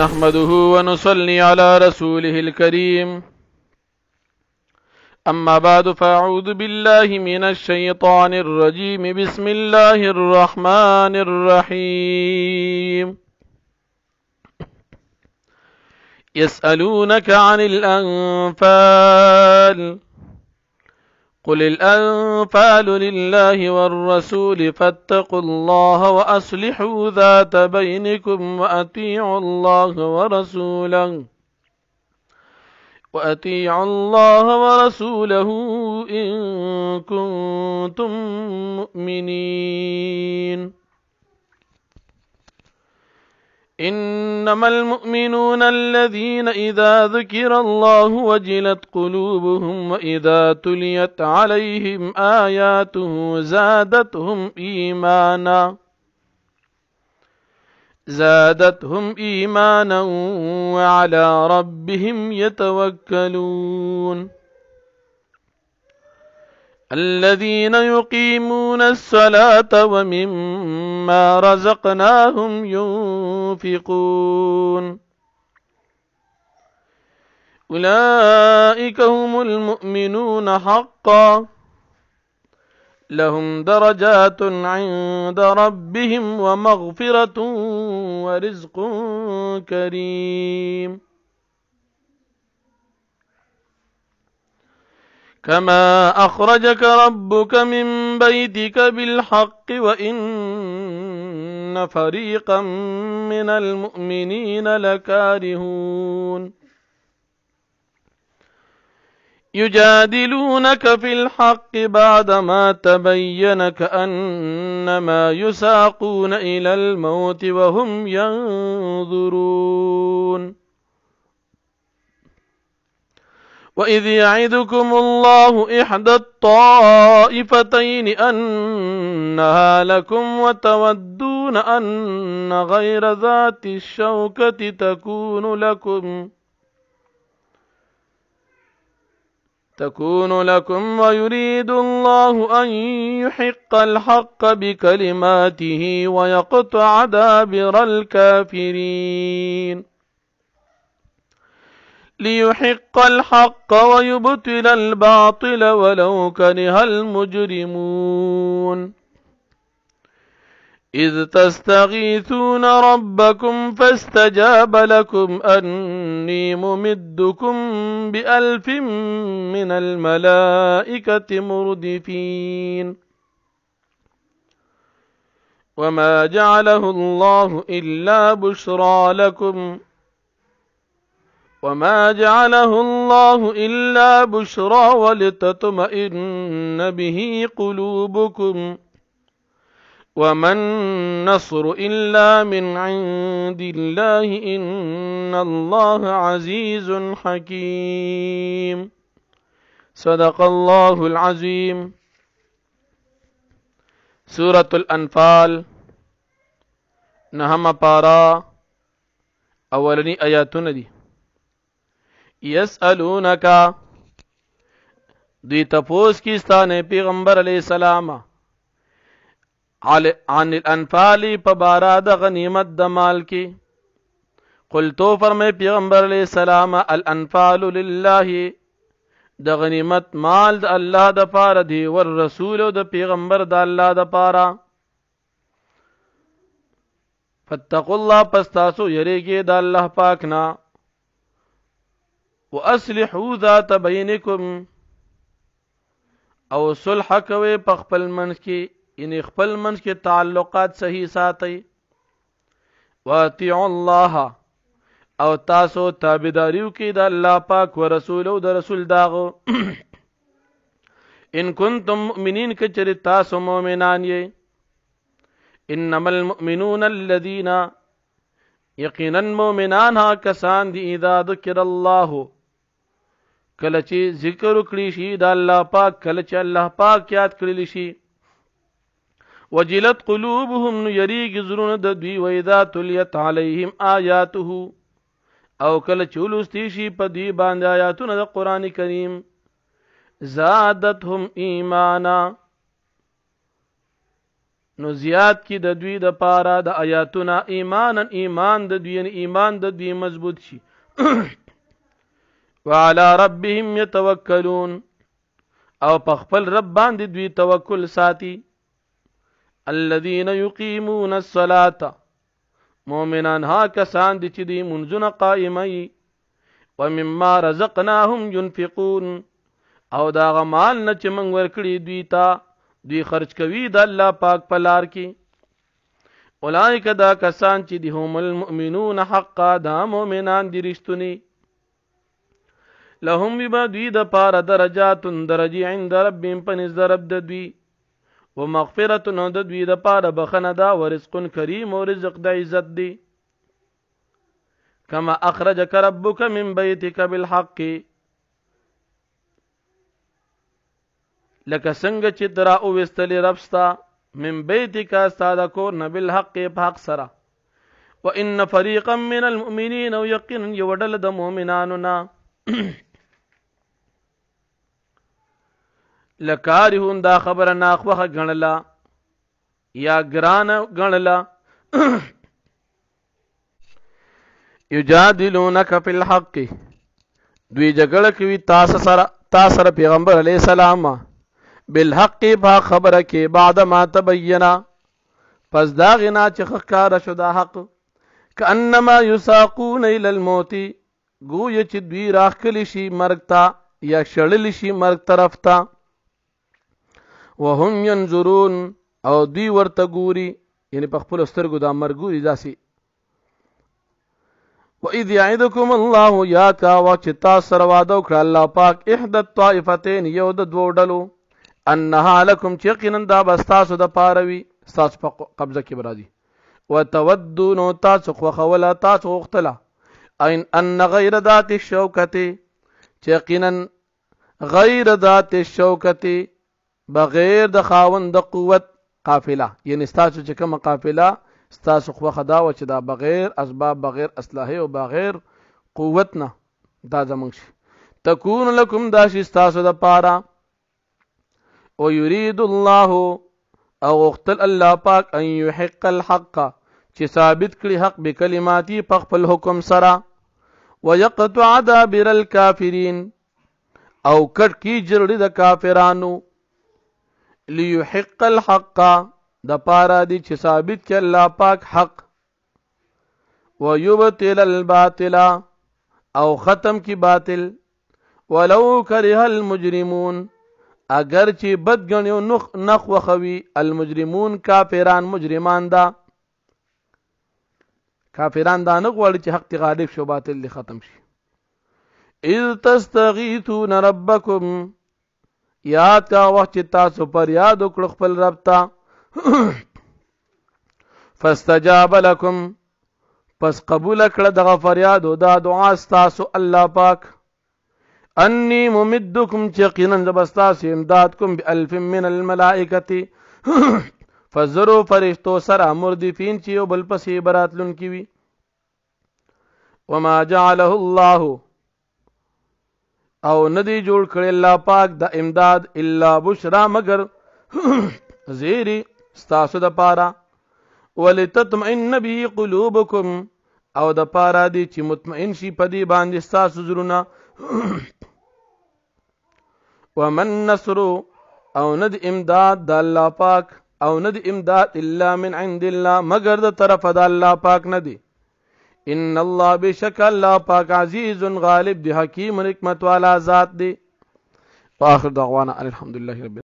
نحمده ونصلي على رسوله الكريم. أما بعد فأعوذ بالله من الشيطان الرجيم. بسم الله الرحمن الرحيم. يسألونك عن الأنفال قل الأنفال لله والرسول فاتقوا الله وأصلحوا ذات بينكم وأطيعوا الله ورسوله إن كنتم مؤمنين. إنما المؤمنون الذين إذا ذكر الله وجلت قلوبهم وإذا تليت عليهم آياته زادتهم إيمانا وعلى ربهم يتوكلون. الذين يقيمون الصلاة ومما رزقناهم ينفقون أولئك هم المؤمنون حقا لهم درجات عند ربهم ومغفرة ورزق كريم. كما أخرجك ربك من بيتك بالحق وإن فريقا من المؤمنين لكارهون يجادلونك في الحق بعدما تبين كأنما يساقون إلى الموت وهم ينظرون. وإذ يعدكم الله إحدى الطائفتين أنها لكم وتودون أن غير ذات الشوكة تكون لكم ويريد الله أن يحق الحق بكلماته ويقطع دابر الكافرين ليحق الحق ويبطل الباطل ولو كره المجرمون. إذ تستغيثون ربكم فاستجاب لكم أني ممدكم ب1000 من الملائكة مردفين. وما جعله الله إلا بشرى ولتطمئن به قلوبكم وما النصر إلا من عند الله إن الله عزيز حكيم. صدق الله العظيم. سورة الانفال نهم پارا اولنی آیاتون دی. یسألونکا دی تپوس کیستانے پیغمبر علیہ السلام عن الانفال پبارا د غنیمت د مال کی. قل تو فرمائے پیغمبر علیہ السلام الانفال للہ د غنیمت مال د اللہ د پارا دی والرسول د پیغمبر د اللہ د پارا. فاتقوا اللہ پستاسو یریگی د اللہ پاکنا. وَأَصْلِحُوا ذَاتَ بَيْنِكُمْ او صلح کوي په خپل منځ کې یعنی خپل منځ کې تعلقات صحیح ساتي. وَأَطِيعُوا اللَّهَ او تاسو تابعداریو کې د الله پاک او رسول او د رسول داغو. ان کنتم مؤمنین کچری تاسو مؤمنان یې. انما المؤمنون الذين یقینا مؤمنان ها کسان دي اذا ذکر الله کله چې ذکر وکړي شي د الله پاک کله چې الله پاک یاد کړی شي. وجلت قلوبهم یریږي زړونه د دوی واذا تلیت علیهم آیاته او کله چې ولوستي شي په دوی باندې آیاتونه د قران کریم. زادتهم ایمانا نو زیات کی د دوی د پاره د آیاتنا ایمان د دوی ایمان د دوی مضبوط شي وعلى ربهم يتوکلون او په خپل رب باندې دوی توکل ساتي الذين يقيمون الصلاة مؤمنان ها کسان دي چې دی منځونه قائمي ومما رزقناهم ينفقون او دا غمال نه چې موږ ورکړي دوی ته دوی خرج کوي د الله پاک په لار کې اولئک دا کسان چې دي هم المؤمنون حقا دا مؤمنان دي رښتونی لهم بما دوی د پاره درجات درجی عند ربهم پنځ درب د دوی ومغفرت نو د دوی د پاره بخنه دا ورزق کریم او رزق د عزت دی کما اخرجک ربک من بیتک بالحق لکه څنګه چې درا او وستلی ربستا من بیتک استاد کو نبل حق په حق سره وان فريقا من المؤمنين او یقینا یودل د مؤمنانو نا لکارهون دا خبره ناخوخه غنلا یا ګران غنلا یجادلونک فی الحق دوی جګړه کوي تاسو سره پیغمبر علی السلام بالحق با خبره کې بعد ما تبینا پس دا غنا چې ښکارا شو دا حق کانما یساقون الی الموت گویا چې دوی راخلی شي مرګ ته یا شړل شي مرګ طرف ته وهم ينظرون او دوی ورته ګوري یعنی په خپل سترګو دا مرګوري داسي واذ يعدكم الله یاد کا وخت تاسو سره وعده وکړه الله پاک احد الطائفتين یو د دوه ډلو انها لكم یقینا دا بستاسو د پاروي تاسو په قبضه کې برادي وتودون تاسو خو خولا تاسو وختلا ان غیر ذات الشوکته یقینا غیر ذات الشوکته بغیر د خاوند د قوت قافله یعنی تاسو چې کوم قافله تاسو خو خدا و چې دا بغیر اسباب بغیر اسلحه او بغیر قوت نه دا زمونږ شي تكون لكم دا شي تاسو د پاره او يريد الله او اختل الله پاک ان يحق الحق چې ثابت کړي حق بکلماتي په خپل حکم سره ويقطع دابر الكافرين او کټ کی جړړي د کافرانو ليحق الحق د پارا دي چې ثابت کړي الله پاک حق ويبطل الباطل او ختم کی باطل ولو كره المجرمون اگر چې بدګنیو نخ وخوي المجرمون کافران مجرمان دا کافران دا نه غواړي چې حق غالب شو باطل ختم شي اذ تستغيثون ربكم یاد کا وخت تاسو پر یاد وکړ خپل رب ته فاستجاب لكم پس قبول کړه دغه فریاد او دا دعا تاسو الله پاک انی ممدکم یقینا زبستاس امداد کوم بالف من الملائکه فزرو فرشتو سره مردفین چې یو بل پسې براتلون کی وی وما جعله الله او ندی جوړ کړي الله پاک د امداد الا بشرا مگر زیری ستاسو د پارا ولتطمئن به قلوبکم او د پارا دی چې مطمئن شي پدی باندې ستاسو زړونه ومن نصر او ند امداد د الله پاک او ند امداد الا من عند الله مگر د طرف د الله پاک ندی ان الله بشک الله پاک عزیز غالب دی حکیم حکمت والا ذات دی واخر دعوانا الحمدلله رب